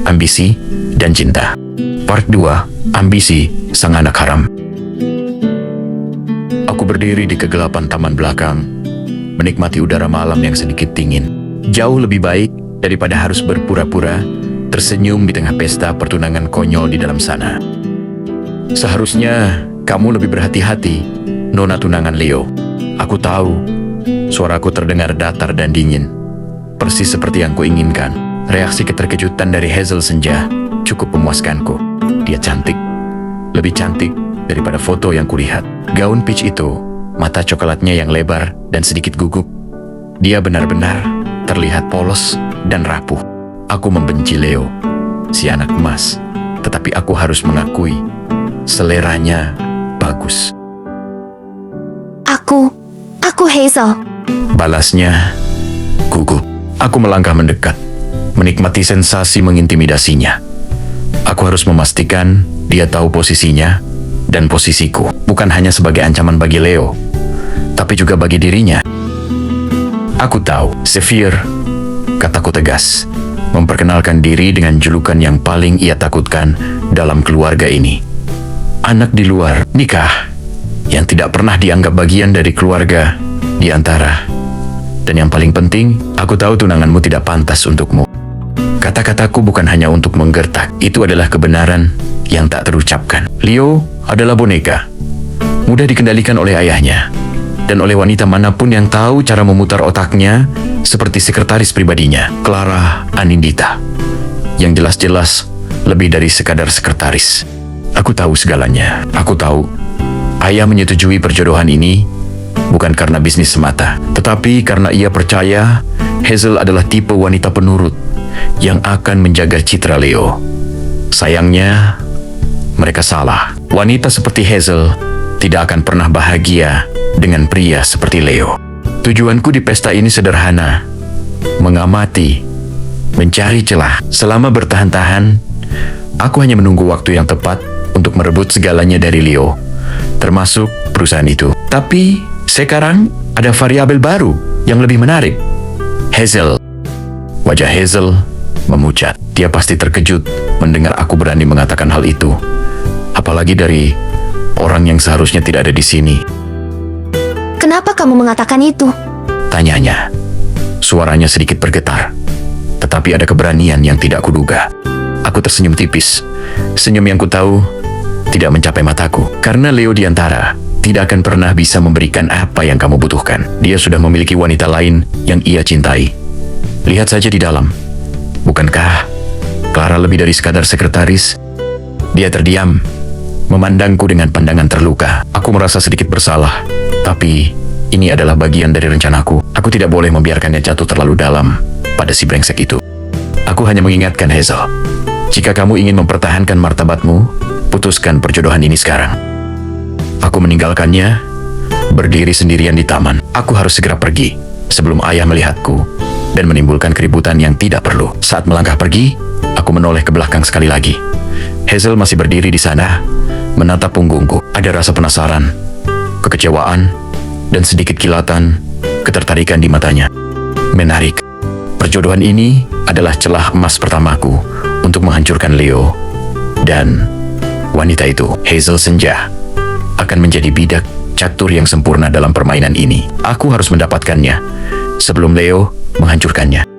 Ambisi dan Cinta. Part 2, Ambisi Sang Anak Haram. Aku berdiri di kegelapan taman belakang, menikmati udara malam yang sedikit dingin. Jauh lebih baik daripada harus berpura-pura tersenyum di tengah pesta pertunangan konyol di dalam sana. Seharusnya kamu lebih berhati-hati, nona tunangan Leo. Aku tahu, suaraku terdengar datar dan dingin, persis seperti yang kuinginkan. Reaksi keterkejutan dari Hazel senja cukup memuaskanku. Dia cantik, lebih cantik daripada foto yang kulihat. Gaun peach itu, mata coklatnya yang lebar dan sedikit gugup. Dia benar-benar terlihat polos dan rapuh. Aku membenci Leo, si anak emas, tetapi aku harus mengakui, seleranya bagus. Aku Hazel. Balasnya gugup. Aku melangkah mendekat, menikmati sensasi mengintimidasinya. Aku harus memastikan dia tahu posisinya dan posisiku, bukan hanya sebagai ancaman bagi Leo, tapi juga bagi dirinya. Aku tahu, Sevier, kataku tegas, memperkenalkan diri dengan julukan yang paling ia takutkan dalam keluarga ini. Anak di luar nikah, yang tidak pernah dianggap bagian dari keluarga di antara. Dan yang paling penting, aku tahu tunanganmu tidak pantas untukmu. Kata-kataku bukan hanya untuk menggertak, itu adalah kebenaran yang tak terucapkan. Leo adalah boneka, mudah dikendalikan oleh ayahnya, dan oleh wanita manapun yang tahu cara memutar otaknya, seperti sekretaris pribadinya, Clara Anindita, yang jelas-jelas lebih dari sekadar sekretaris. Aku tahu segalanya. Aku tahu ayah menyetujui perjodohan ini bukan karena bisnis semata, tetapi karena ia percaya Hazel adalah tipe wanita penurut yang akan menjaga citra Leo. Sayangnya, mereka salah. Wanita seperti Hazel tidak akan pernah bahagia dengan pria seperti Leo. Tujuanku di pesta ini sederhana: mengamati, mencari celah. Selama bertahan-tahan, aku hanya menunggu waktu yang tepat untuk merebut segalanya dari Leo, termasuk perusahaan itu. Tapi sekarang ada variabel baru yang lebih menarik. Hazel. Wajah Hazel memucat. Dia pasti terkejut mendengar aku berani mengatakan hal itu, apalagi dari orang yang seharusnya tidak ada di sini. Kenapa kamu mengatakan itu? Tanyanya. Suaranya sedikit bergetar, tetapi ada keberanian yang tidak kuduga. Aku tersenyum tipis, senyum yang ku tahu tidak mencapai mataku, karena Leo diantara tidak akan pernah bisa memberikan apa yang kamu butuhkan. Dia sudah memiliki wanita lain yang ia cintai. Lihat saja di dalam. Bukankah Clara lebih dari sekadar sekretaris? Dia terdiam, memandangku dengan pandangan terluka. Aku merasa sedikit bersalah, tapi ini adalah bagian dari rencanaku. Aku tidak boleh membiarkannya jatuh terlalu dalam pada si brengsek itu. Aku hanya mengingatkan Hazel, jika kamu ingin mempertahankan martabatmu, putuskan perjodohan ini sekarang. Aku meninggalkannya, berdiri sendirian di taman. Aku harus segera pergi sebelum ayah melihatku dan menimbulkan keributan yang tidak perlu. Saat melangkah pergi, aku menoleh ke belakang sekali lagi. Hazel masih berdiri di sana, menatap punggungku. Ada rasa penasaran, kekecewaan, dan sedikit kilatan ketertarikan di matanya. Menarik. Perjodohan ini adalah celah emas pertamaku untuk menghancurkan Leo. Dan wanita itu, Hazel Senja, akan menjadi bidak catur yang sempurna dalam permainan ini. Aku harus mendapatkannya sebelum Leo menghancurkannya.